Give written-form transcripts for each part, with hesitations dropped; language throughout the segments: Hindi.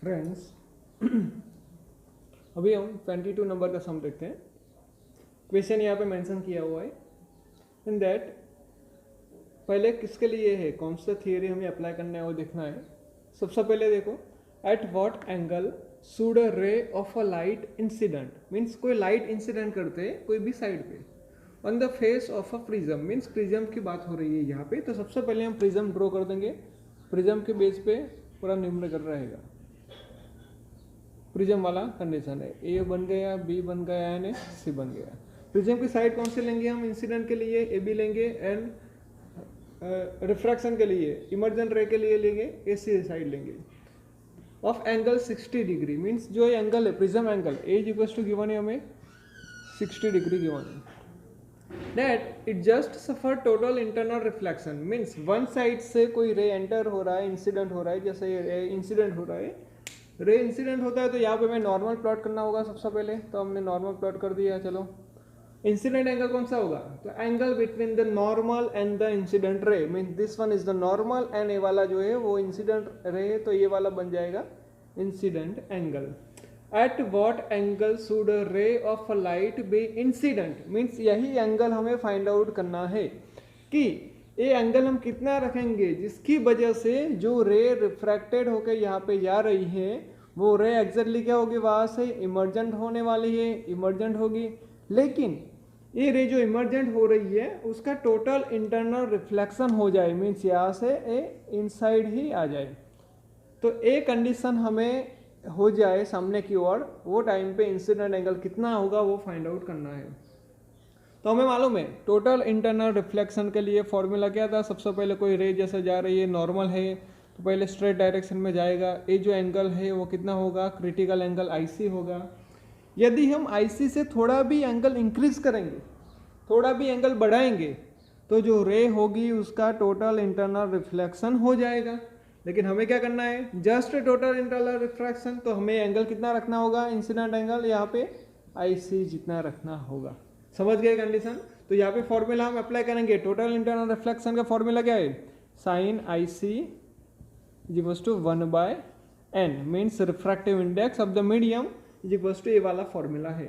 फ्रेंड्स अभी हम 22 नंबर का सम देखते हैं। क्वेश्चन यहाँ पे मेंशन किया हुआ है इन दैट पहले किसके लिए है, कौन सा थियरी हमें अप्लाई करना है वो देखना है। सबसे पहले देखो, at what angle should a ray of a light incident, means कोई लाइट इंसिडेंट करते हैं कोई भी साइड पे on the face of a prism, means prism की बात हो रही है यहाँ पे। तो सबसे पहले हम प्रिज्म ड्रॉ कर देंगे। प्रिज्म के बेस पे पूरा निम्न कर रहेगा। प्रिज्म वाला कंडीशन है, ए बन गया, बी बन गया एंड सी बन गया। प्रिज्म की साइड कौन से लेंगे हम इंसिडेंट के लिए, ए बी लेंगे, एंड रिफ्रैक्शन के लिए इमर्जेंट रे के लिए लेंगे ए सी साइड लेंगे। ऑफ एंगल 60 डिग्री, मीन्स जो एंगल है prism angle A is equal to given है हमें 60 डिग्री गिवन है। That it just suffer total internal reflection, means one side से कोई रे एंटर हो रहा है, इंसिडेंट हो रहा है, जैसे ये रे इंसिडेंट हो रहा है, रे इंसिडेंट होता है तो यहाँ पे हमें नॉर्मल प्लॉट करना होगा सबसे पहले। तो हमने नॉर्मल प्लॉट कर दिया। चलो इंसिडेंट एंगल कौन सा होगा, तो angle between the normal and the incident ray, mean this one is the normal and ये वाला जो है वो इंसिडेंट रे है, तो ये वाला बन जाएगा incident angle. At what angle should a ray of a light be incident, means यही एंगल हमें फाइंड आउट करना है कि ये एंगल हम कितना रखेंगे जिसकी वजह से जो रे रिफ्रैक्टेड होकर यहाँ पे जा रही है वो रे एग्जैक्टली क्या होगी, वहाँ से इमर्जेंट होने वाली है, इमर्जेंट होगी। लेकिन ये रे जो इमर्जेंट हो रही है उसका टोटल इंटरनल रिफ्लेक्शन हो जाए, मीन्स यहाँ से ये इनसाइड ही आ जाए। तो ए कंडीशन हमें हो जाए सामने की ओर, वो टाइम पे इंसिडेंट एंगल कितना होगा वो फाइंड आउट करना है। तो हमें मालूम है टोटल इंटरनल रिफ्लेक्शन के लिए फॉर्मूला क्या था। सबसे पहले कोई रे जैसे जा रही है नॉर्मल है तो पहले स्ट्रेट डायरेक्शन में जाएगा। ये जो एंगल है वो कितना होगा, क्रिटिकल एंगल आईसी होगा। यदि हम आईसी से थोड़ा भी एंगल इंक्रीज करेंगे, थोड़ा भी एंगल बढ़ाएंगे तो जो रे होगी उसका टोटल इंटरनल रिफ्लेक्शन हो जाएगा। लेकिन हमें क्या करना है, जस्ट टोटल इंटरनल रिफ्रैक्शन, तो हमें एंगल कितना रखना होगा, इंसिडेंट एंगल यहाँ पे आईसी जितना रखना होगा। समझ गए कंडीशन। तो यहाँ पे फॉर्मूला हम अप्लाई करेंगे। टोटल इंटरनल रिफ्लेक्शन का फॉर्मूला क्या है, sine I C is equal to 1/n, means refractive index of the medium is equal to ये वाला फॉर्मूला है।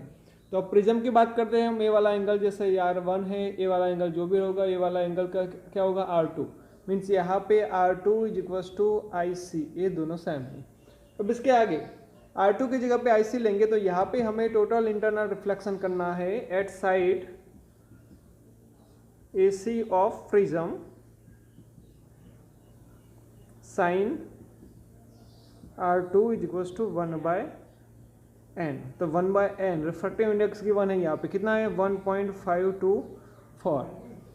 तो अब प्रिज्म की बात करते हैं हम। ये वाला एंगल जैसे R1 है, ये वाला एंगल जो भी होगा, ये वाला एंगल का क्या होगा R2, मीन्स यहाँ पे R2 is equal to IC, ये दोनों सेम है। अब इसके आगे R2 की जगह पे IC लेंगे तो यहाँ पे हमें टोटल इंटरनल रिफ्लेक्शन करना है at side AC of prism sine R2 is equal to 1/n। तो 1/n रिफ्रैक्टिव इंडेक्स की 1 है, यहाँ पे कितना है 1.524।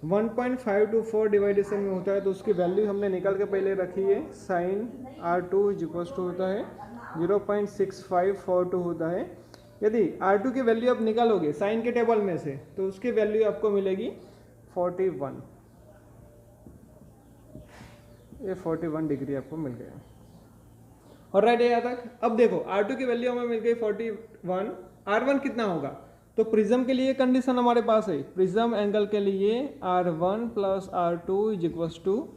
1.524 डिवाइडेशन में होता है तो उसकी वैल्यू हमने निकाल के पहले रखी है। Sign R2 is equal to होता है 0.6542 होता है। यदि R2 की वैल्यू आप निकालोगे साइन के टेबल में से तो उसकी वैल्यू आपको मिलेगी 41, ये 41 डिग्री आपको मिल गया। और राइट यहाँ तक। अब देखो R2 की वैल्यू हमें मिल गई 41, R1 कितना होगा, तो प्रिज्म के लिए कंडीशन हमारे पास है, प्रिज्म एंगल के लिए R1 plus R2 is equal to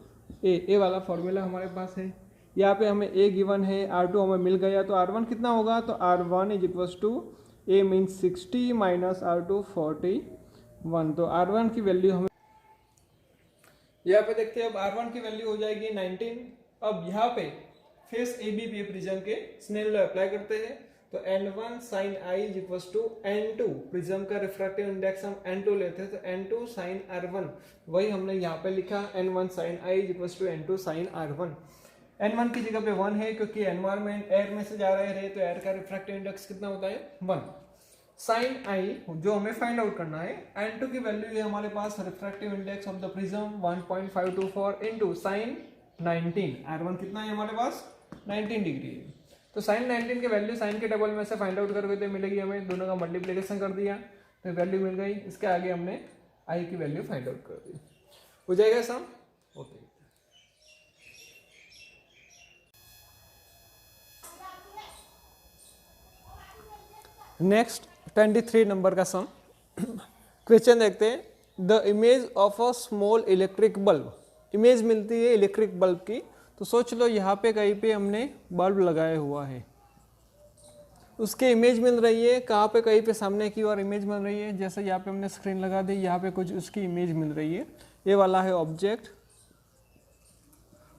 A वाला फॉर्मूला हमारे पास है। यहाँ पे हमें ए गिवन है, R2 हमें मिल गया, तो R1 कितना होगा, तो R1 is equal to A means 60 minus R2 41। तो R1 की वैल्यू हमें यहाँ पे देखते हैं। अब R1 की वैल्यू हो जाएगी 19। अब यहाँ पे फेस ए बी पे प्रिज्म के स्नेल लॉ अप्लाई करते हैं। तो N1 sine I is equal to N2, prism का रिफ्रैक्टिव इंडेक्स हम N2 लेते हैं तो N2 साइन R1, वही हमने यहाँ पे लिखा N1 sine I is equal to N2 sine R1। N1 की जगह पे 1 है क्योंकि एनवायरमेंट एयर में से जा रहे हैं तो एयर का रिफ्रैक्टिव इंडेक्स कितना होता है 1। साइन I जो हमें फाइंड आउट करना है, N2 की वैल्यू है हमारे पास refractive index of the prism 1.524 into sine 19, R1 कितना है हमारे पास 19 डिग्री है। तो साइन 19 के वैल्यू साइन के टेबल में से फाइंड आउट करके तो मिलेगी हमें, दोनों का मल्टीप्लिकेशन कर दिया तो वैल्यू मिल गई। इसके आगे हमने आई की वैल्यू फाइंड आउट कर दी। हो जाएगा सम, ओके। नेक्स्ट 23 नंबर का सम क्वेश्चन देखते हैं। The image of a small electric bulb, image मिलती है इलेक्ट्रिक बल्ब की। तो सोच लो यहाँ पे कहीं पे हमने बल्ब लगाया हुआ है, उसकी इमेज मिल रही है कहाँ पे, कहीं पे सामने की ओर इमेज मिल रही है। जैसे यहाँ पे हमने स्क्रीन लगा दी, यहाँ पे कुछ उसकी इमेज मिल रही है, ये वाला है ऑब्जेक्ट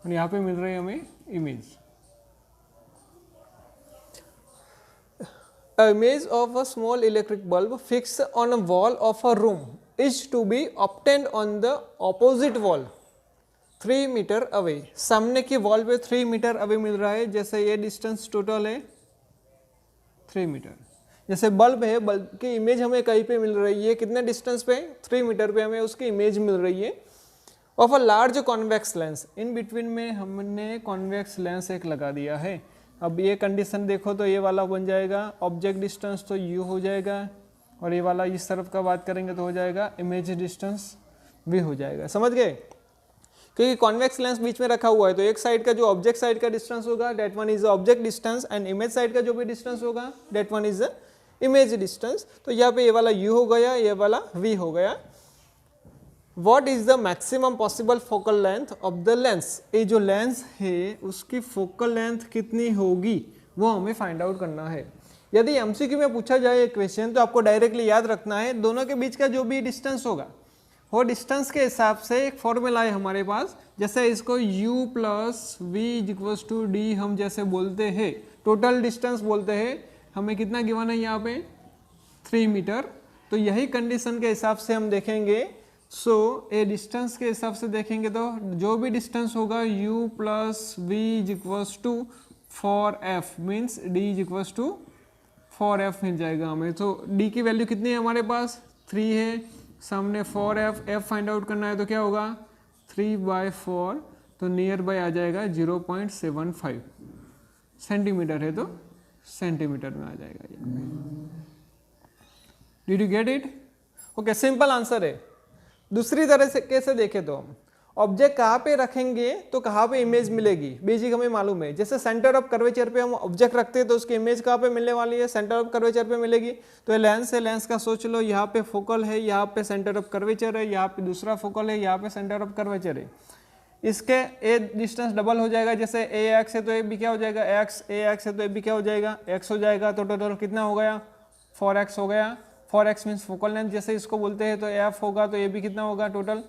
और यहाँ पे मिल रही है हमें image. A image of a small electric bulb fixed on a wall of a room is to be obtained on the opposite wall 3 metre अवे। सामने की वॉल पे 3 मीटर अवे मिल रहा है। जैसे ये डिस्टेंस टोटल है 3 मीटर। जैसे बल्ब है, बल्ब की इमेज हमें कहीं पे मिल रही है, कितने डिस्टेंस पे, 3 मीटर पे हमें उसकी इमेज मिल रही है। Of a large convex lens, in between में हमने कॉन्वेक्स लेंस एक लगा दिया है। अब ये कंडीशन देखो तो ये वाला बन जाएगा ऑब्जेक्ट डिस्टेंस तो u हो जाएगा, और ये वाला इस तरफ का बात करेंगे तो हो जाएगा इमेज डिस्टेंस v हो जाएगा। समझ गए? क्योंकि कॉन्वेक्स लेंस बीच में रखा हुआ है तो एक साइड का जो ऑब्जेक्ट साइड का डिस्टेंस होगा that one is object distance, and image side का जो भी डिस्टेंस होगा that one is image distance. तो यहाँ पे ये वाला u हो गया, ये वाला v हो गया। What is the maximum possible focal length of the lens? ये जो लेंस है उसकी फोकल लेंथ कितनी होगी वो हमें फाइंड आउट करना है। यदि एमसीक्यू में पूछा जाए क्वेश्चन तो आपको डायरेक्टली याद रखना है दोनों के बीच का जो भी डिस्टेंस होगा वो डिस्टेंस के हिसाब से एक फॉर्मूला है हमारे पास। जैसे इसको u plus V equals to D हम जैसे बोलते हैं, टोटल डिस्टेंस बोलते हैं, हमें कितना गिवन है यहाँ पे 3 मीटर। तो यही कंडीशन के हिसाब से हम देखेंगे। सो ए डिस्टेंस के हिसाब से देखेंगे तो जो भी डिस्टेंस होगा u plus V equals to 4f means d equals to 4f मिल जाएगा हमें। तो d की वैल्यू कितनी है हमारे पास 3 है, सामने 4f, f फाइंड आउट करना है तो क्या होगा 3/4, तो नियर बाय आ जाएगा 0.75 सेंटीमीटर है तो सेंटीमीटर में आ जाएगा। Did you get it? Okay, simple answer है। दूसरी तरह से कैसे देखें तो हम ऑब्जेक्ट कहाँ पे रखेंगे तो कहाँ पे इमेज मिलेगी, बेसिक हमें मालूम है। जैसे सेंटर ऑफ कर्वेचर पे हम ऑब्जेक्ट रखते हैं तो उसकी इमेज कहाँ पे मिलने वाली है, सेंटर ऑफ कर्वेचर पे मिलेगी। तो ये लेंस है, लेंस का सोच लो, यहाँ पे फोकल है, यहाँ पे सेंटर ऑफ कर्वेचर है, यहाँ पे दूसरा फोकल है, यहाँ पे सेंटर ऑफ कर्वेचर है। इसके ए डिस्टेंस डबल हो जाएगा। जैसे ए एक्स है तो ए बी क्या हो जाएगा एक्स, ए एक्स है तो ए बी क्या हो जाएगा एक्स हो जाएगा। तो टोटल कितना हो गया 4x हो गया। 4x मीन्स फोकल लेंथ जैसे इसको बोलते हैं, तो एफ होगा तो ये भी कितना होगा टोटल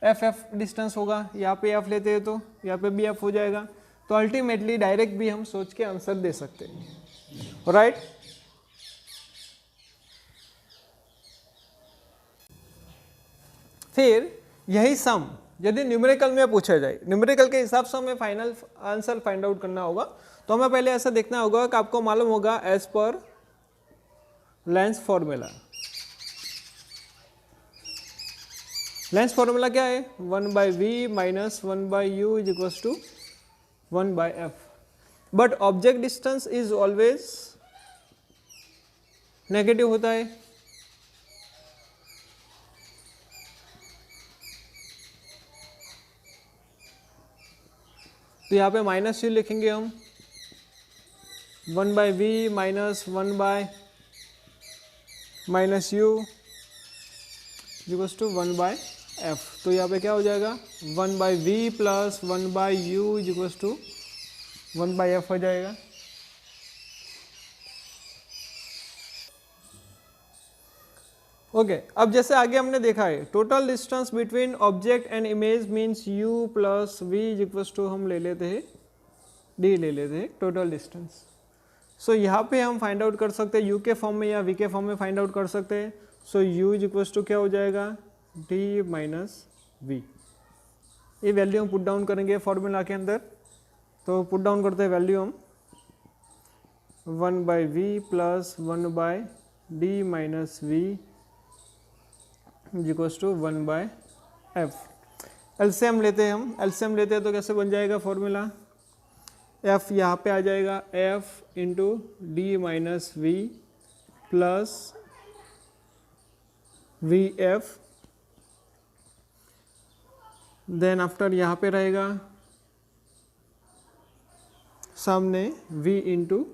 एफ डिस्टेंस होगा। यहाँ पे एफ लेते हैं तो यहाँ पे भी एफ हो जाएगा। तो अल्टीमेटली डायरेक्ट भी हम सोच के आंसर दे सकते हैं, राइट। फिर यही सम यदि न्यूमेरिकल में पूछा जाए, न्यूमेरिकल के हिसाब से हमें फाइनल आंसर फाइंड आउट करना होगा, तो हमें पहले ऐसा देखना होगा कि आपको मालूम होगा as per lens formula. Lens formula क्या है 1/v minus 1/u is equals to 1/f। But object distance is always negative होता है। तो यहाँ पे माइनस u लिखेंगे हम 1/v minus 1/u equals to 1/f। तो यहाँ पे क्या हो जाएगा 1/v plus 1/u equals to 1/f हो जाएगा। ओके, अब जैसे आगे हमने देखा है total distance between object and image means u plus v equals to हम ले लेते हैं d ले लेते हैं टोटल डिस्टेंस। सो यहाँ पे हम फाइंड आउट कर सकते हैं u के फॉर्म में या v के फॉर्म में फाइंड आउट कर सकते हैं। सो u इक्वल्स टू क्या हो जाएगा d माइनस v। ये वैल्यू हम पुट डाउन करेंगे फॉर्मूला के अंदर। तो पुट डाउन करते हैं वैल्यू हम 1/v plus 1/d minus v equals to 1/f। LCM लेते हैं हम, एलसीएम लेते हैं तो कैसे बन जाएगा फॉर्मूला f यहाँ पे आ जाएगा f into D minus V plus V F. Then after यहाँ पे रहेगा सामने v into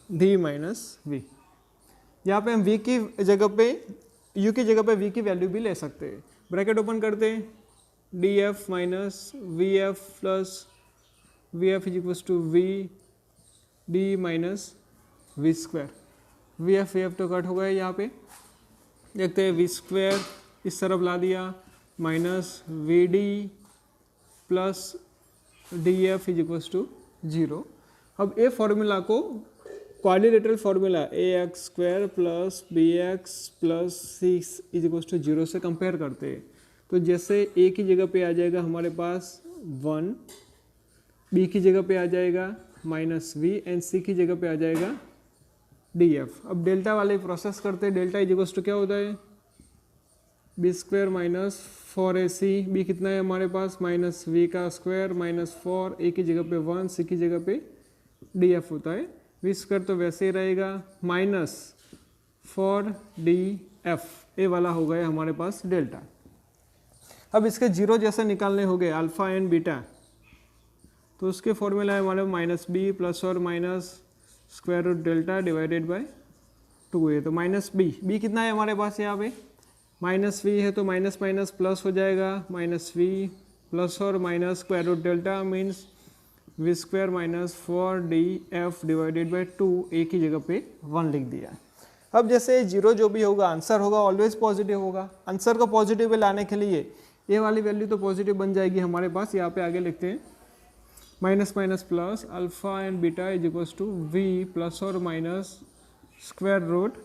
D minus V. यहाँ पे हम v की जगह पे u की जगह पे v की वैल्यू भी ले सकते हैं। ब्रैकेट ओपन करते हैं df minus V F plus V F is equals to v D minus V square, V F तो कट हो गया यहाँ पे। देखते हैं वी स्क्वायर इस तरफ ला दिया minus V D plus D F is equals to 0। अब ए फॉर्मूला को quadrilateral formula A X square plus B X plus six is equals to 0 से कंपेयर करते हैं। तो जैसे ए की जगह पे आ जाएगा हमारे पास 1, बी की जगह पे आ जाएगा माइनस वी एंड सी की जगह पे आ जाएगा डी एफ। अब डेल्टा वाले प्रोसेस करते हैं। डेल्टा इज इक्वल्स टू क्या होता है, B square minus 4ac, B कितना है हमारे पास माइनस वी का स्क्वायर माइनस 4, ए की जगह पे 1, सी की जगह पे डी एफ होता है। वी स्क्वायर तो वैसे ही रहेगा माइनस 4df, ए वाला हो गया हमारे पास डेल्टा। अब इसके जीरो जैसे निकालने हो गए अल्फा एंड बीटा, तो उसके फॉर्मूला है हमारे माइनस बी प्लस और minus square root delta divided by 2a। तो माइनस बी कितना है हमारे पास यहाँ पे माइनस वी है, तो माइनस माइनस प्लस हो जाएगा माइनस वी प्लस और minus square root delta means V square minus 4df divided by 2, A की जगह पे 1 लिख दिया। अब जैसे जीरो जो भी होगा आंसर होगा ऑलवेज पॉजिटिव होगा। आंसर को पॉजिटिव पे लाने के लिए ए वाली वैल्यू तो पॉजिटिव बन जाएगी हमारे पास। यहाँ पे आगे लिखते हैं minus minus plus alpha and beta is equals to V plus और minus square root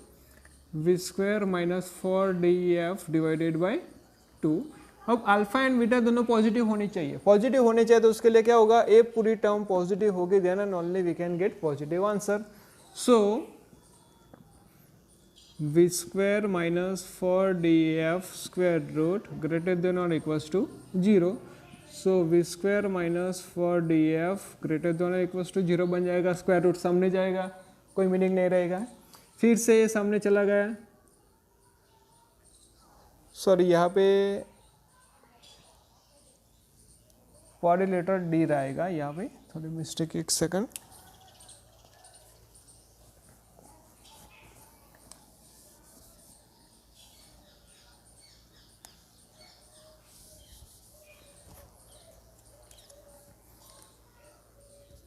V square minus 4df divided by 2। अब अल्फा एंड बीटा दोनों पॉजिटिव होनी चाहिए। पॉजिटिव होने चाहिए तो उसके लिए क्या होगा, ए पूरी टर्म पॉजिटिव होगी, then and only we can get positive answer. So we square minus 4df square root greater than और equals to 0। So we square minus 4df greater than और इक्वल्स टू 0 बन जाएगा। स्क्वायर रूट सामने जाएगा, कोई मीनिंग नहीं रहेगा। फिर से ये सामने चला गया, सॉरी यहाँ पे क्वाड्रिलेटरल डी रहेगा, यहाँ पे थोड़ी मिस्टेक, एक second.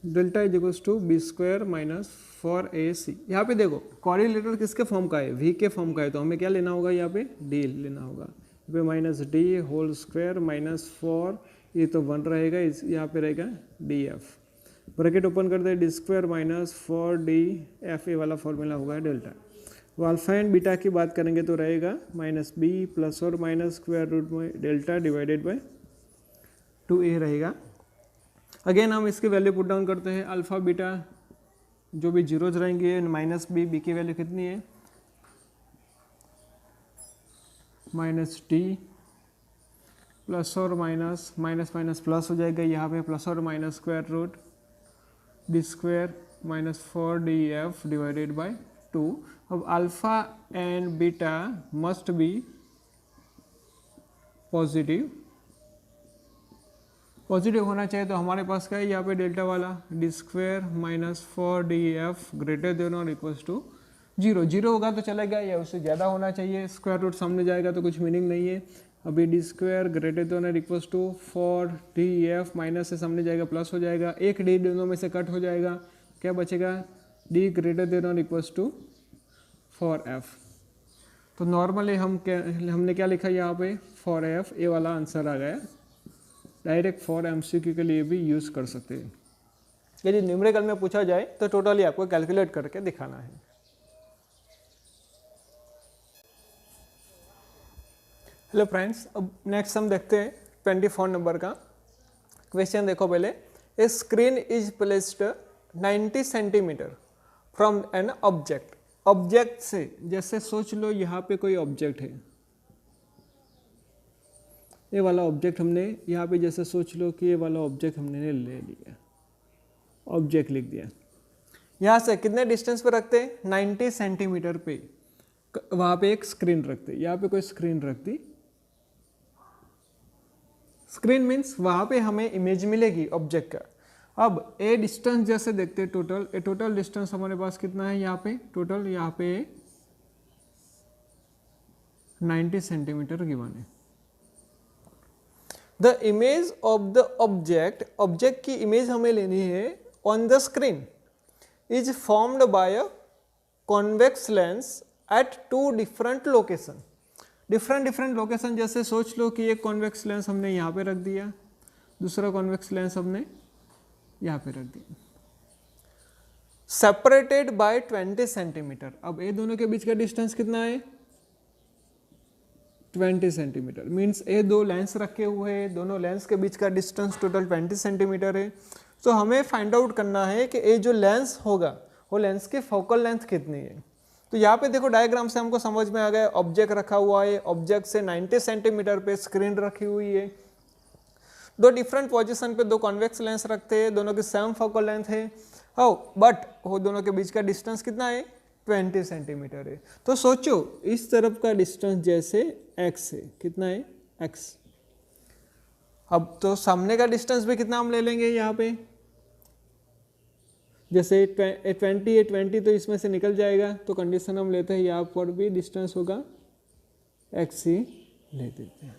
Delta is equals to B square minus 4ac। यहाँ पे देखो क्वाड्रिलेटरल किसके फॉर्म का है, वी के फॉर्म का है, तो हमें क्या लेना होगा, यहाँ पे डी लेना होगा। यहाँ पे minus D whole square minus 4, ये तो 1 रहेगा, इस यहाँ पे रहेगा डी एफ। ब्रैकेट ओपन कर दे, डी स्क्वायर माइनस 4df, ए वाला फॉर्मूला होगा डेल्टा। वो अल्फा एंड बीटा की बात करेंगे तो रहेगा माइनस बी प्लस और माइनस स्क्वायर रूट में डेल्टा डिवाइडेड बाई 2a रहेगा। अगेन हम इसकी वैल्यू पुट डाउन करते हैं, अल्फा बीटा जो भी जीरोज रहेंगे माइनस बी की वैल्यू कितनी है माइनस डी प्लस और माइनस माइनस माइनस प्लस हो जाएगा, यहाँ पे प्लस और minus square root D square minus 4df divided by 2। अब alpha and beta must be positive, positive होना चाहिए। तो हमारे पास क्या है यहाँ पे डेल्टा वाला D square minus 4df greater than और इक्वल्स टू 0। 0 होगा तो चलेगा, या उससे ज़्यादा होना चाहिए। स्क्वायर रूट सामने जाएगा तो कुछ मीनिंग नहीं है। अभी डी स्क्वायर ग्रेटर देन और इक्वल्स टू 4df माइनस से सामने जाएगा प्लस हो जाएगा, एक डी दोनों में से कट हो जाएगा, क्या बचेगा डी ग्रेटर देन और इक्वल्स टू 4f। तो नॉर्मली हमने क्या लिखा यहाँ पे 4f, ए वाला आंसर आ गया। डायरेक्ट फॉर एमसीक्यू के लिए भी यूज़ कर सकते हैं। यदि न्यूमेरिकल में पूछा जाए तो टोटली आपको कैलकुलेट करके दिखाना है। हेलो फ्रेंड्स, अब नेक्स्ट हम देखते हैं 24 नंबर का क्वेश्चन। देखो पहले, ए screen is placed 90 centimetre from an object. Object से जैसे सोच लो यहाँ पे कोई ऑब्जेक्ट है, ये वाला ऑब्जेक्ट हमने यहाँ पे जैसे सोच लो कि ये वाला ऑब्जेक्ट हमने ले लिया, ऑब्जेक्ट लिख दिया। यहाँ से कितने डिस्टेंस पे रखते हैं 90 सेंटीमीटर पे, वहाँ पे एक स्क्रीन रखते, यहाँ पे कोई स्क्रीन रखती। स्क्रीन मीन्स वहाँ पे हमें इमेज मिलेगी ऑब्जेक्ट का। अब ए डिस्टेंस जैसे देखते हैं टोटल, ए टोटल डिस्टेंस हमारे पास कितना है यहाँ पे, टोटल यहाँ पे 90 सेंटीमीटर गिवन है। The image of the object, object की इमेज हमें लेनी है on the screen is formed by a convex lens at two different location. Different location, जैसे सोच लो कि एक कॉन्वेक्स लेंस हमने यहाँ पे रख दिया, दूसरा कॉन्वेक्स लेंस हमने यहाँ पे रख दिया, सेपरेटेड बाय 20 सेंटीमीटर। अब ये दोनों के बीच का डिस्टेंस कितना है? 20 सेंटीमीटर। मीन्स ये दो लेंस रखे हुए हैं, दोनों लेंस के बीच का डिस्टेंस टोटल 20 सेंटीमीटर है। तो हमें फाइंड आउट करना है कि ये जो लेंस होगा वो लेंस की फोकल लेंथ कितनी है। तो यहाँ पे देखो डायग्राम से हमको समझ में आ गया, ऑब्जेक्ट रखा हुआ है, ऑब्जेक्ट से 90 सेंटीमीटर पे स्क्रीन रखी हुई है, दो डिफरेंट पोजीशन पे दो कॉन्वेक्स लेंस रखते हैं, दोनों की सेम फोकल लेंथ है, हो बट वो दोनों के बीच का डिस्टेंस कितना है? 20 सेंटीमीटर है। तो सोचो इस तरफ का डिस्टेंस जैसे x है, कितना है? x। अब तो सामने का डिस्टेंस भी कितना हम ले लेंगे यहाँ पे, जैसे 20 है, 20 तो इसमें से निकल जाएगा, तो कंडीशन हम लेते हैं यहाँ पर भी डिस्टेंस होगा x ही ले देते हैं,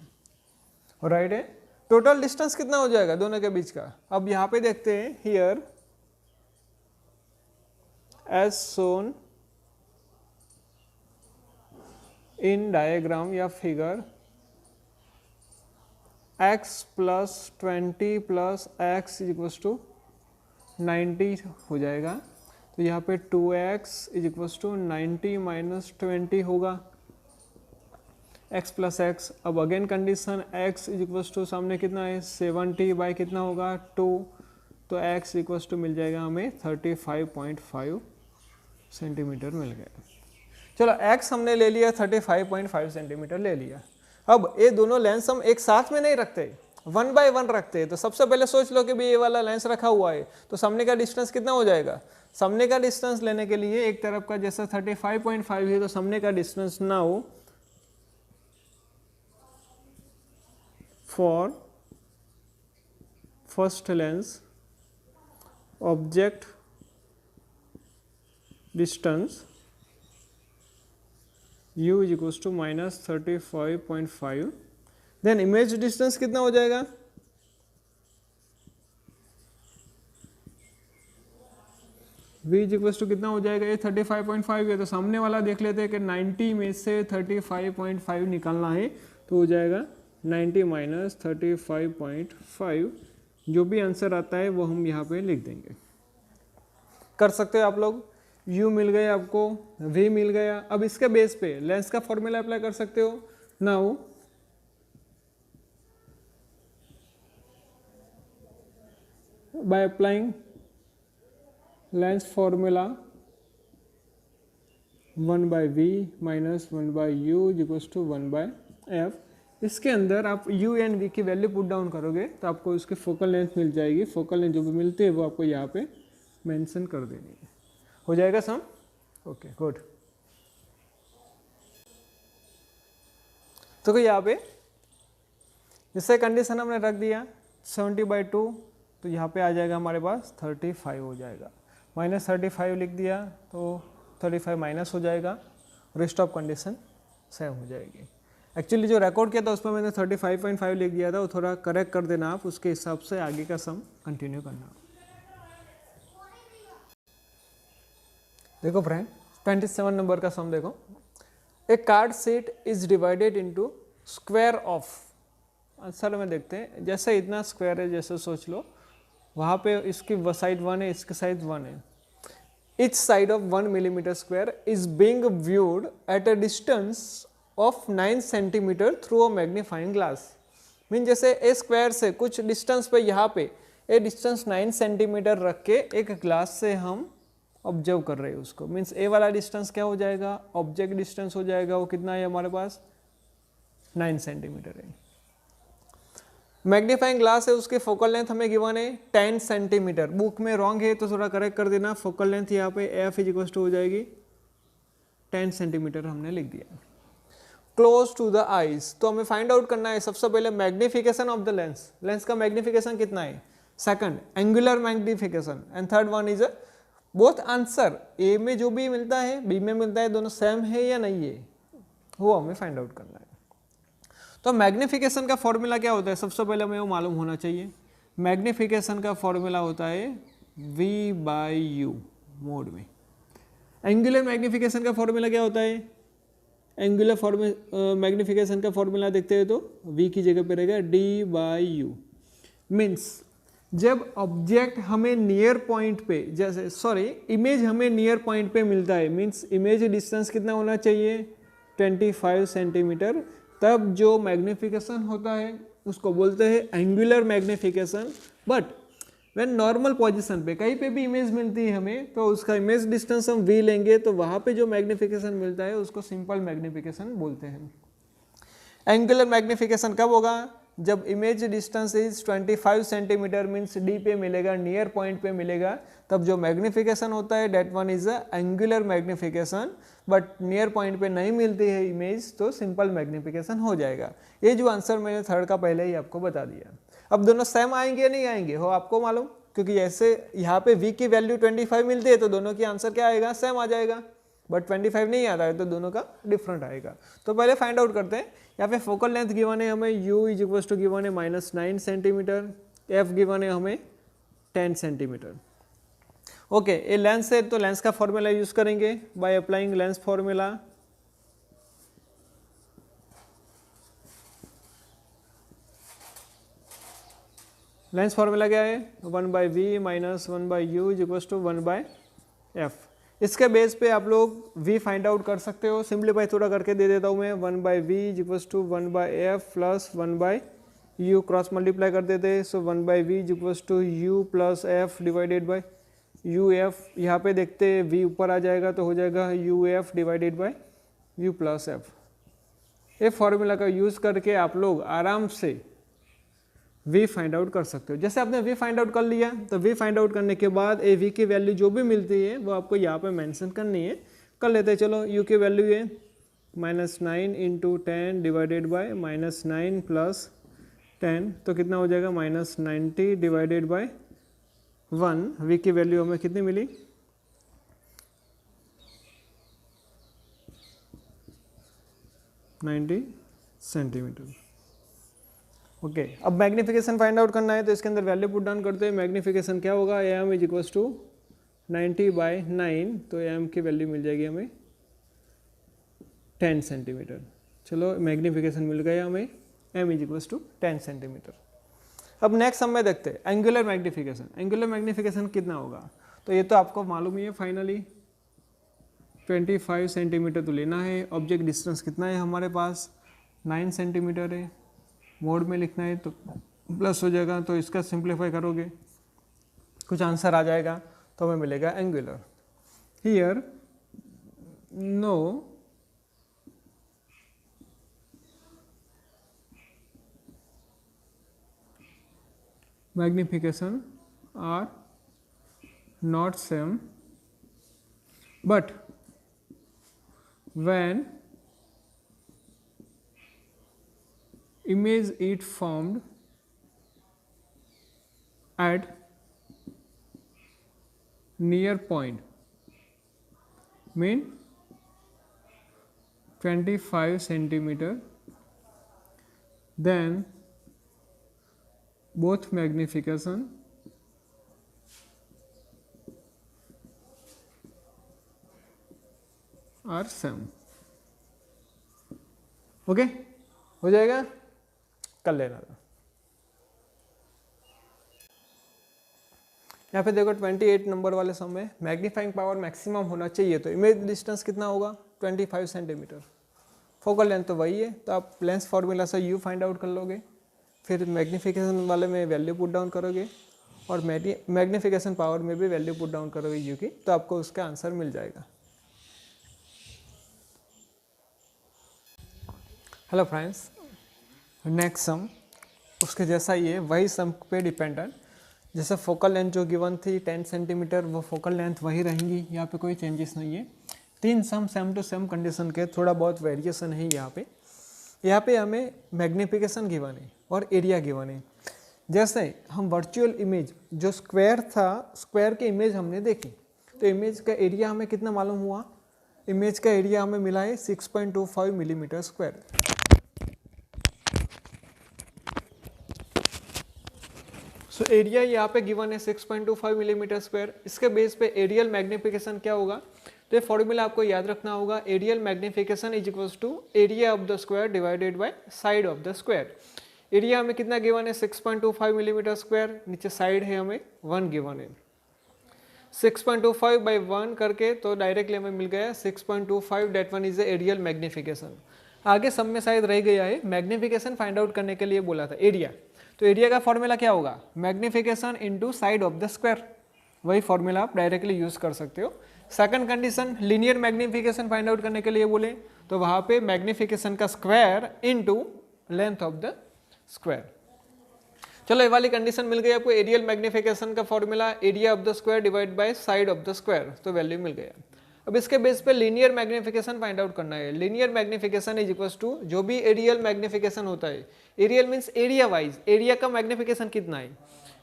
राइट है। टोटल डिस्टेंस कितना हो जाएगा दोनों के बीच का? अब यहाँ पे देखते हैं, here as shown in diagram या figure, x plus 20 plus x equal to 90 हो जाएगा। तो यहाँ पे 2x is equal to 90 minus 20 होगा, x प्लस x। अब again condition x is equal to सामने कितना है? 70 बाई कितना होगा? 2। तो x इक्वल टू मिल जाएगा हमें 35.5 सेंटीमीटर मिल गया। चलो x हमने ले लिया, 35.5 सेंटीमीटर ले लिया। अब ये दोनों लेंस हम एक साथ में नहीं रखते, 1 बाय 1 रखते हैं। तो सबसे पहले सोच लो कि भी ये वाला लेंस रखा हुआ है, तो सामने का डिस्टेंस कितना हो जाएगा? सामने का डिस्टेंस लेने के लिए एक तरफ का जैसा 35.5 है, तो सामने का distance now for first lens object distance u is equal to minus 35.5। Then image distance कितना हो जाएगा? v इज इक्वल टू कितना हो जाएगा? ये 35.5 है, तो सामने वाला देख लेते हैं कि 90 में से 35.5 निकालना है, तो हो जाएगा 90 माइनस 35.5। जो भी आंसर आता है वो हम यहाँ पे लिख देंगे। कर सकते हो आप लोग। u मिल गया आपको, v मिल गया। अब इसके बेस पे लेंस का फॉर्मूला अप्लाई कर सकते हो। Now by applying lens formula 1 by v minus 1 by u is equal to 1 by f। इसके अंदर आप u एंड v की वैल्यू पुट डाउन करोगे तो आपको उसकी फोकल लेंथ मिल जाएगी। फोकल लेंथ जो भी मिलती है वो आपको यहाँ पे मेंशन कर देनी है। हो जाएगा सम? Okay good. तो यहाँ पे जैसे कंडीशन हमने रख दिया 70/2, तो यहाँ पे आ जाएगा हमारे पास 35 हो जाएगा। माइनस 35 लिख दिया तो 35 माइनस हो जाएगा, रेस्ट ऑफ कंडीशन सेम हो जाएगी। एक्चुअली जो रिकॉर्ड किया था उसमें मैंने 35.5 लिख दिया था, वो थोड़ा करेक्ट कर देना आप, उसके हिसाब से आगे का सम कंटिन्यू करना। देखो फ्रेंड 27 नंबर का सम देखो। A card sheet is divided into square of, answer में देखते हैं। जैसे इतना स्क्वायर है, जैसे सोच लो वहाँ पे इसकी साइड 1 है, इसकी साइड 1 है। Etch side of 1 millimetre square is being viewed at a distance of 9 centimetre through a magnifying glass. Mean जैसे ए स्क्वायर से कुछ डिस्टेंस पे यहाँ पे ए डिस्टेंस 9 सेंटीमीटर रख के एक ग्लास से हम ऑब्जर्व कर रहे हैं उसको। मीन्स ए वाला डिस्टेंस क्या हो जाएगा? ऑब्जेक्ट डिस्टेंस हो जाएगा। वो कितना है हमारे पास? 9 सेंटीमीटर है। मैग्नीफाइंग ग्लास है, उसकी फोकल लेंथ हमें गिवन है 10 सेंटीमीटर। बुक में रॉन्ग है तो थोड़ा करेक्ट कर देना। फोकल लेंथ यहाँ पे एफ इज इक्वल टू हो जाएगी 10 सेंटीमीटर हमने लिख दिया। क्लोज टू द आईज, तो हमें फाइंड आउट करना है सबसे पहले magnification of the lens. Lens का मैग्निफिकेशन कितना है? Second angular magnification, and third one is both answer. A में जो भी मिलता है बी में मिलता है, दोनों सेम है या नहीं है, वो हमें फाइंड आउट करना है। तो मैग्निफिकेशन का फॉर्मूला क्या होता है? सबसे पहले हमें वो मालूम होना चाहिए। मैग्निफिकेशन का फॉर्मूला होता है v/u। मोड में। एंगुलर मैग्नीफिकेशन का फॉर्मूला क्या होता है? एंगुलर मैग्नीफिकेशन का फॉर्मूला देखते हैं तो v की जगह पे रहेगा d/u। मीन्स जब ऑब्जेक्ट हमें नियर पॉइंट पे, जैसे इमेज हमें नियर पॉइंट पे मिलता है, मीन्स इमेज डिस्टेंस कितना होना चाहिए 25 सेंटीमीटर, तब जो मैग्नीफिकेशन होता है उसको बोलते हैं angular magnification. But when normal position पे कहीं पे भी इमेज मिलती है हमें, तो उसका इमेज डिस्टेंस हम v लेंगे तो वहाँ पे जो मैग्नीफिकेशन मिलता है उसको सिंपल मैग्नीफिकेशन बोलते हैं। एंगुलर मैग्नीफिकेशन कब होगा? जब image distance is 25 centimetre, means D पे मिलेगा, नियर पॉइंट पे मिलेगा, तब जो मैग्नीफिकेशन होता है that one is a angular magnification. But near point पे नहीं मिलती है इमेज तो सिंपल मैग्नीफिकेशन हो जाएगा। ये जो आंसर मैंने थर्ड का पहले ही आपको बता दिया। अब दोनों सेम आएंगे या नहीं आएंगे हो आपको मालूम, क्योंकि ऐसे यहाँ पे v की वैल्यू 25 मिलती है तो दोनों की आंसर क्या आएगा? सेम आ जाएगा। बट 25 नहीं आता है तो दोनों का डिफरेंट आएगा। तो पहले फाइंड आउट करते हैं। यहाँ पे फोकल लेंथ गिवन है हमें u is equal to given है -9 सेंटीमीटर, f गिवन है हमें 10 सेंटीमीटर। ओके, ये लेंस है तो लेंस का फॉर्मूला यूज करेंगे bye applying lens formula. Lens formula क्या है? 1/v minus 1/u is equal to 1/f। इसके बेस पे आप लोग v फाइंड आउट कर सकते हो। सिंप्लीफाई थोड़ा करके दे देता हूँ मैं। 1/v is equal to 1/f plus 1/u, cross multiply कर देते हैं। So 1/v is equal to u plus f divided by uf। यहाँ पे देखते हैं v ऊपर आ जाएगा तो हो जाएगा uf divided by u plus f। ये फॉर्मूला का यूज़ करके आप लोग आराम से v फाइंड आउट कर सकते हो। जैसे आपने v फाइंड आउट कर लिया तो v फाइंड आउट करने के बाद ए v की वैल्यू जो भी मिलती है वो आपको यहाँ पे मेंशन करनी है। कर लेते हैं, चलो u की वैल्यू है -9 इंटू 10 डिवाइडेड बाई -9 प्लस 10, तो कितना हो जाएगा -90 डिवाइडेड बाई 1। v की वैल्यू हमें कितनी मिली? 90 सेंटीमीटर। ओके, अब मैग्नीफिकेशन फाइंड आउट करना है तो इसके अंदर वैल्यू पुट डाउन करते हैं। मैग्नीफिकेशन क्या होगा? एम इज इक्वल टू 90/9, तो एम की वैल्यू मिल जाएगी हमें 10 सेंटीमीटर। चलो, मैग्नीफिकेशन मिल गया हमें, M is equal to 10 centimetre. अब नेक्स्ट हम में देखते हैं एंगुलर मैग्नीफिकेशन। एंगुलर मैग्नीफिकेशन कितना होगा? तो ये तो आपको मालूम ही है फाइनली 25 सेंटीमीटर तो लेना है। ऑब्जेक्ट डिस्टेंस कितना है हमारे पास? 9 सेंटीमीटर है। मोड में लिखना है तो प्लस हो जाएगा, तो इसका सिंप्लीफाई करोगे कुछ आंसर आ जाएगा तो हमें मिलेगा angular. Here no magnification are not same, but when image is formed at near point, mean 25 centimeter, then both magnification are same. Okay, हो जाएगा, कर लेना था। यहाँ पे देखो 28 नंबर वाले सम में मैग्नीफाइंग पावर मैक्सिमम होना चाहिए, तो इमेज डिस्टेंस कितना होगा 25 सेंटीमीटर। फोकल लेंथ तो वही है, तो आप लेंस फॉर्मूला से यू फाइंड आउट कर लोगे, फिर मैग्नीफिकेशन वाले में वैल्यू पुट डाउन करोगे और मैग्नीफिकेशन पावर में भी वैल्यू पुट डाउन करोगे यू की, तो आपको उसका आंसर मिल जाएगा। हेलो फ्रेंड्स, नेक्स्ट सम उसके जैसा ही है, वही सम पे डिपेंडेंट। जैसे फोकल लेंथ जो गिवन थी 10 सेंटीमीटर, वो फोकल लेंथ वही रहेंगी, यहाँ पे कोई चेंजेस नहीं है। तीन सम सेम टू सेम कंडीशन के, थोड़ा बहुत वेरिएशन है यहाँ पे हमें मैग्नीफिकेशन गिवन है और एरिया गिवन है। जैसे हम वर्चुअल इमेज जो स्क्वायर था, स्क्वायर के इमेज हमने देखी, तो इमेज का एरिया हमें कितना मालूम हुआ? इमेज का एरिया हमें मिला है 6.25 मिलीमीटर स्क्वायर। सो एरिया यहाँ पे गिवन है 6.25 मिलीमीटर स्क्वायर। इसके बेस पे एरियल मैग्निफिकेशन क्या होगा, तो ये फॉर्मूला आपको याद रखना होगा, aerial magnification is equals to area of the square divided by side of the square. Area हमें कितना गिवन है 6.25 मिलीमीटर स्क्वायर, नीचे साइड है हमें 1 गिवन है, 6.25 बाई 1 करके तो डायरेक्टली हमें मिल गया 6.25, that one is the aerial magnification. आगे सब में शायद रह गया है, मैग्निफिकेशन फाइंड आउट करने के लिए बोला था एरिया, तो एरिया का फॉर्मूला क्या होगा, magnification into side of the square, वही फॉर्मूला आप डायरेक्टली यूज कर सकते हो। Second condition, linear magnification find out करने के लिए बोले तो वहां पे मैग्निफिकेशन का square into length of the square. चलो ये वाली कंडीशन मिल गई आपको, एरियल मैग्निफिकेशन का formula area of the square divide by side of the square, तो वैल्यू मिल गया। अब इसके बेस पे लीनियर मैग्निफिकेशन फाइंड आउट करना है। Linear magnification is equals to जो भी एरियल मैग्निफिकेशन होता है, aerial means area wise, area का मैग्निफिकेशन कितना है,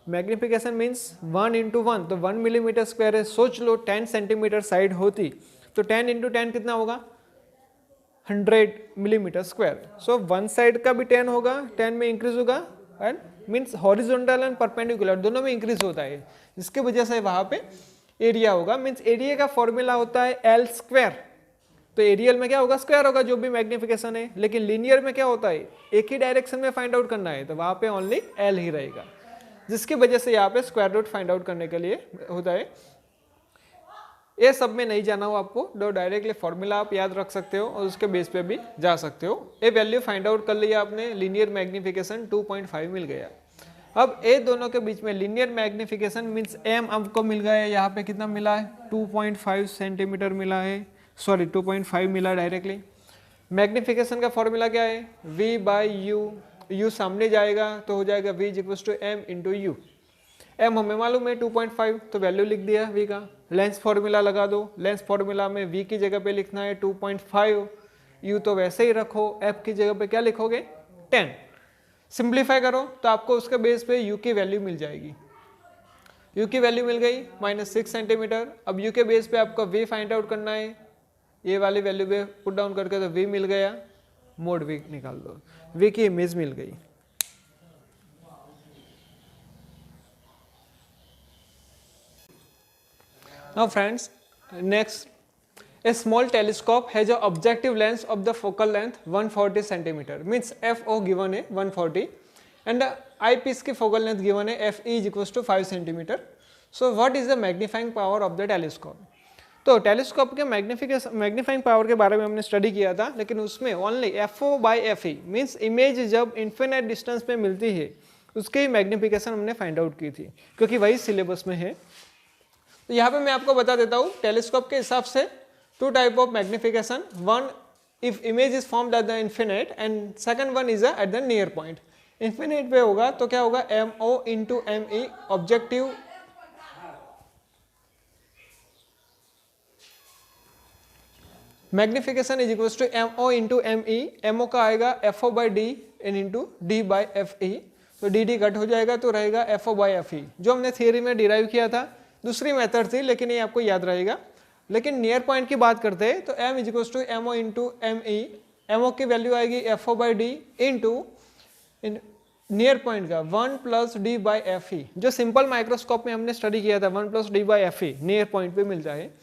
मैग्निफिकेशन मीन्स 1 इंटू 1, तो 1 मिलीमीटर स्क्वायर है, सोच लो 10 सेंटीमीटर साइड होती तो 10 इंटू 10 कितना होगा 100 millimetre square. So one side का भी 10 होगा, 10 में इंक्रीज होगा and means horizontal and perpendicular दोनों में इंक्रीज होता है, जिसकी वजह से वहां पे एरिया होगा। मीन्स एरिया का फॉर्मूला होता है एल स्क्वायर, तो एरियल में क्या होगा स्क्वायर होगा जो भी मैग्निफिकेशन है, लेकिन लीनियर में क्या होता है एक ही डायरेक्शन में फाइंड आउट करना है, तो वहां पे ओनली एल ही रहेगा, जिसकी वजह से यहाँ पे स्क्वायर रूट फाइंड आउट करने के लिए होता है। ये सब में नहीं जाना हो आपको, तो डायरेक्टली फॉर्मूला आप याद रख सकते हो और उसके बेस पे भी जा सकते हो। ये वैल्यू फाइंड आउट कर लिया आपने, लीनियर मैग्निफिकेशन 2.5 मिल गया। अब ए दोनों के बीच में लीनियर मैग्निफिकेशन मीन्स एम आपको मिल गया है, यहाँ पे कितना मिला है 2.5 सेंटीमीटर मिला है, सॉरी 2.5 मिला डायरेक्टली। मैग्निफिकेशन का फॉर्मूला क्या है v बाई यू, u सामने जाएगा तो हो जाएगा v is equal to M into U. M हमें मालूम है 2.5, तो वैल्यू लिख दिया v का। लेंस फॉर्मूला लगा दो, लेंस फॉर्मूला में v की जगह पे लिखना है 2.5, u तो वैसे ही रखो, f की जगह पे क्या लिखोगे 10। सिंप्लीफाई करो तो आपको उसके बेस पे u की वैल्यू मिल जाएगी, u की वैल्यू मिल गई -6 सेंटीमीटर। अब u के बेस पे आपको v फाइंड आउट करना है, ये वाली वैल्यू पे पुट डाउन करके तो v मिल गया, मोड v निकाल दो, v की इमेज मिल गई। Now friends, next, a small telescope has an objective lens of the focal length 140 centimeter, means FO given है 140 and the eyepiece की focal length given है FE is equals to 5 centimeter. So what is the magnifying power of the telescope? तो टेलीस्कोप के मैग्नीफाइंग पावर के बारे में हमने स्टडी किया था, लेकिन उसमें only FO by FE means image जब इन्फिनिट डिस्टेंस पे मिलती है उसके ही मैग्निफिकेशन हमने फाइंड आउट की थी, क्योंकि वही सिलेबस में है। तो यहाँ पे मैं आपको बता देता हूँ टेलीस्कोप के हिसाब से 2 type of magnification, one if image is formed at the infinite and second one is at the near point. Infinite पे होगा तो क्या होगा MO into ME, objective magnification is equal to MO into ME, MO का आएगा FO by D and into D by FE, तो DD कट हो जाएगा तो रहेगा FO बाई FE, जो हमने थियरी में डिराइव किया था, दूसरी मेथड थी लेकिन ये आपको याद रहेगा। लेकिन नियर पॉइंट की बात करते हैं तो M is equal to MO into ME, MO की वैल्यू आएगी FO by D into near point का 1 प्लस D बाई FE, जो सिंपल माइक्रोस्कोप में हमने स्टडी किया था 1 plus D by FE near point पे मिलता है।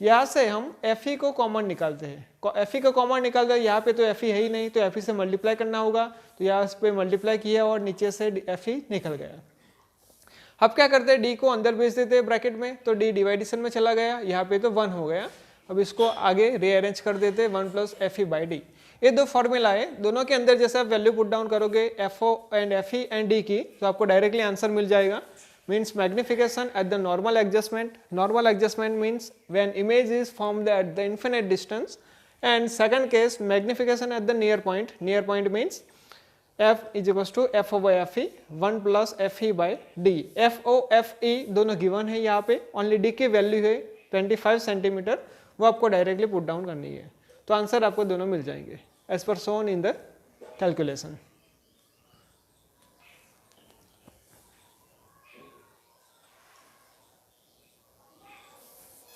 यहाँ से हम FE को कॉमन निकालते हैं, FE को कॉमन निकालते हैं, यहाँ पे तो FE है ही नहीं तो FE से मल्टीप्लाई करना होगा, तो यहाँ पे मल्टीप्लाई किया और नीचे से FE निकल गया। अब क्या करते हैं D को अंदर भेज देते हैं ब्रैकेट में, तो D डिवाइडेशन में चला गया, यहाँ पे तो 1 हो गया। अब इसको आगे रीअरेंज कर देते हैं 1 प्लस FE बाई D। ये दो फॉर्मूला है, दोनों के अंदर जैसे आप वैल्यू पुट डाउन करोगे FO and FE and D की, तो आपको डायरेक्टली आंसर मिल जाएगा। Means magnification at the normal adjustment. Normal adjustment means when image is formed at the infinite distance, and second case magnification at the near point. Near point means F is equals to FO by FE 1 plus FE by D. FO FE दोनों given है यहाँ पे, only D की वैल्यू है 25 सेंटीमीटर, वो आपको डायरेक्टली पुट डाउन करनी है, तो आंसर आपको दोनों मिल जाएंगे as per shown in the calculation.